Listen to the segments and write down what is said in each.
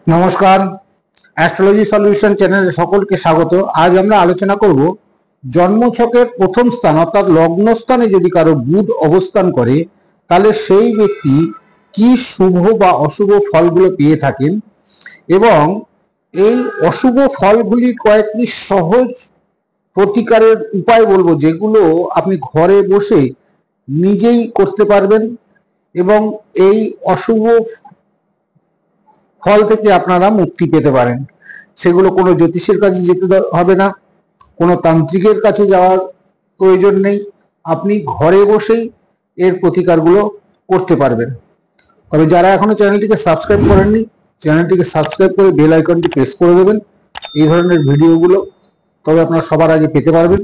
নমস্কার, astrology solution চ্যানেলে সকলকে স্বাগত। আজ আমরা আলোচনা করব জন্মছকের প্রথম স্থান অর্থাৎ লগ্ন স্থানে যদি কারো বুধ অবস্থান করে তাহলে সেই ব্যক্তি কি শুভ বা অশুভ ফলগুলো পেয়ে থাকেন এবং এই অশুভ ফলগুলির কয়েকটি সহজ প্রতিকারের উপায় বলবো, যেগুলো আপনি ঘরে বসে নিজেই করতে পারবেন এবং এই অশুভ ফল থেকে আপনারা মুক্তি পেতে পারেন। সেগুলো কোনো জ্যোতিষের কাছে যেতে হবে না, কোনো তান্ত্রিকের কাছে যাওয়ার প্রয়োজন নেই, আপনি ঘরে বসেই এর প্রতিকারগুলো করতে পারবেন। তবে যারা এখনো চ্যানেলটিকে সাবস্ক্রাইব করেননি, চ্যানেলটিকে সাবস্ক্রাইব করে বেল আইকনটি প্রেস করে দেবেন এই ধরনের ভিডিওগুলো, তবে আপনারা সবার আগে পেতে পারবেন।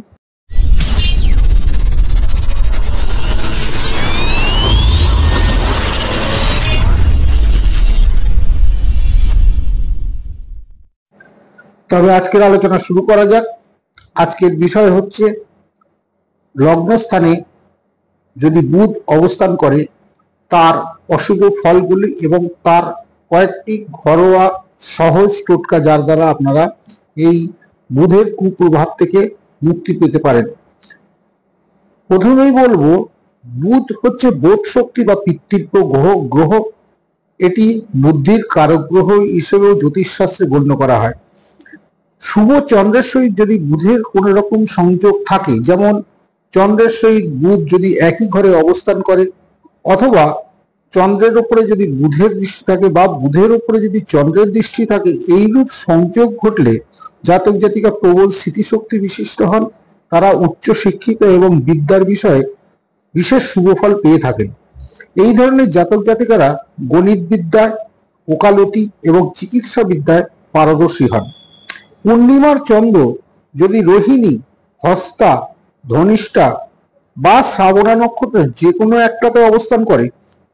তবে আজকের আলোচনা শুরু করা যাক। আজকের বিষয় হচ্ছে লগ্নস্থানে যদি বুধ অবস্থান করে তার অশুভ ফলগুলি এবং তার কয়েকটি ঘরোয়া সহজ টোটকা, যার দ্বারা আপনারা এই বুধের কুপ্রভাব থেকে মুক্তি পেতে পারেন। প্রথমেই বলবো, বুধ হচ্ছে বোধ শক্তি বা পিতৃত্ব গ্রহ। এটি বুদ্ধির কারক গ্রহ হিসেবেও জ্যোতিষশাস্ত্রে গণ্য করা হয়। শুভ চন্দ্রের সহিত যদি বুধের কোনো রকম সংযোগ থাকে, যেমন চন্দ্রের সহিত বুধ যদি একই ঘরে অবস্থান করে, অথবা চন্দ্রের উপরে যদি বুধের দৃষ্টি থাকে বা বুধের উপরে যদি চন্দ্রের দৃষ্টি থাকে, এইরূপ সংযোগ ঘটলে জাতক জাতিকা প্রবল স্মৃতিশক্তি বিশিষ্ট হন। তারা উচ্চ শিক্ষিত এবং বিদ্যার বিষয়ে বিশেষ শুভ ফল পেয়ে থাকেন। এই ধরনের জাতক জাতিকারা গণিত বিদ্যায়, ওকালতি এবং চিকিৎসা বিদ্যায় পারদর্শী হন। পূর্ণিমার চন্দ্র যদি রোহিণী, হস্তা, ধনিষ্ঠা বা শ্রাবণা নক্ষত্রের যে কোনো একটাতে অবস্থান করে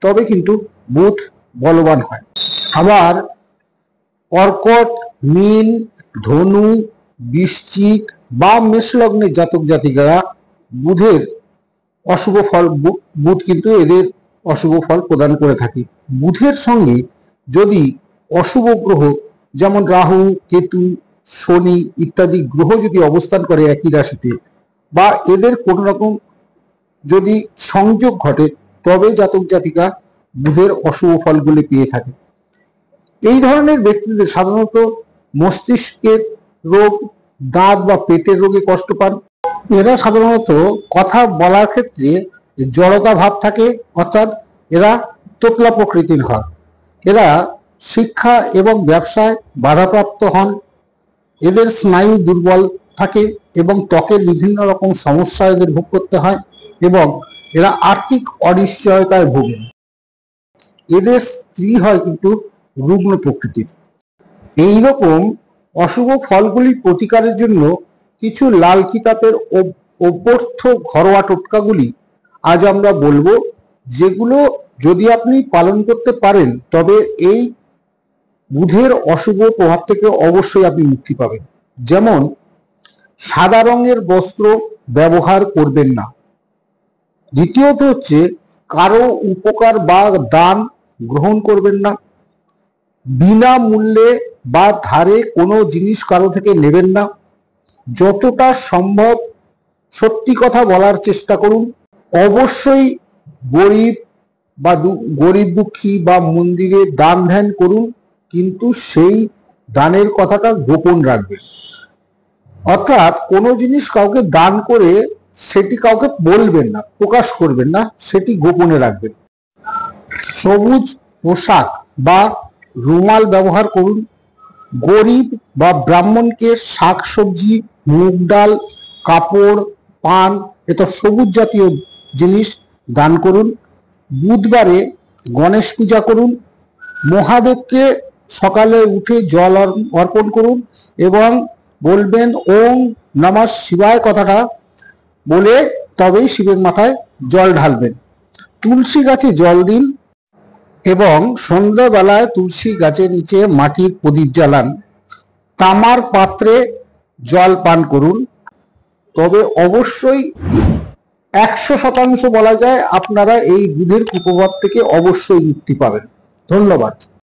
তবে কিন্তু বুধ বলবান হয়। আবার কর্কট, মীন, ধনু, বৃশ্চিক বা মেষ লগ্নের জাতক জাতিকারা বুধের অশুভ ফল, বুধ কিন্তু এদের অশুভ ফল প্রদান করে থাকে। বুধের সঙ্গে যদি অশুভ গ্রহ যেমন রাহু, কেতু, শনি ইত্যাদি গ্রহ যদি অবস্থান করে একই রাশিতে বা এদের কোন রকম যদি সংযোগ ঘটে, তবে জাতক জাতিকা বুধের অশুভ ফলগুলি পেয়ে থাকে। এই ধরনের ব্যক্তিদের সাধারণত মস্তিষ্কের রোগ, দাঁত বা পেটের রোগে কষ্ট পান। এরা সাধারণত কথা বলার ক্ষেত্রে জড়তা ভাব থাকে, অর্থাৎ এরা তোতলা প্রকৃতির হয়। এরা শিক্ষা এবং ব্যবসায় বাধাপ্রাপ্ত হন। এদের স্নায়ু দুর্বল থাকে এবং ত্বকের বিভিন্ন রকম সমস্যা এদের ভোগ করতে হয় এবং এরা আর্থিক অনিশ্চয়তায় ভোগেন। এদের স্ত্রী হয় কিন্তু রুগ্ন প্রকৃতির। এইরকম অশুভ ফলগুলি প্রতিকারের জন্য কিছু লাল কিতাবের অভ্যর্থ ঘরোয়া টোটকাগুলি আজ আমরা বলবো, যেগুলো যদি আপনি পালন করতে পারেন তবে এই বুধের অশুভ প্রভাব থেকে অবশ্যই আপনি মুক্তি পাবেন। যেমন সাদা রঙের বস্ত্র ব্যবহার করবেন না। দ্বিতীয়ত হচ্ছে কারো উপকার বা দান গ্রহণ করবেন না। বিনামূল্যে বা ধারে কোনো জিনিস কারো থেকে নেবেন না। যতটা সম্ভব সত্যি কথা বলার চেষ্টা করুন। অবশ্যই গরিব দুঃখী বা মন্দিরে দান ধ্যান করুন, কিন্তু সেই দানের কথাটা গোপন রাখবেন। অর্থাৎ কোনো জিনিস কাউকে দান করে সেটি কাউকে বলবেন না, প্রকাশ করবেন না, সেটি গোপনে রাখবেন। সবুজ পোশাক বা রুমাল ব্যবহার করুন। গরিব বা ব্রাহ্মণকে শাক সবজি, মুগ ডাল, কাপড়, পান এটা সবুজ জাতীয় জিনিস দান করুন। বুধবারে গণেশ পূজা করুন। মহাদেবকে সকালে উঠে জল অর্পণ করুন এবং বলবেন ওম নমঃ শিবায় কথাটা বলে তবেই শিবের মাথায় জল ঢালবেন। তুলসী গাছে জল দিন এবং সন্ধ্যাবেলায় তুলসী গাছের নিচে মাটির প্রদীপ জ্বালান। তামার পাত্রে জল পান করুন। তবে অবশ্যই 100% বলা যায় আপনারা এই বুধের কুপ্রভাব থেকে অবশ্যই মুক্তি পাবেন। ধন্যবাদ।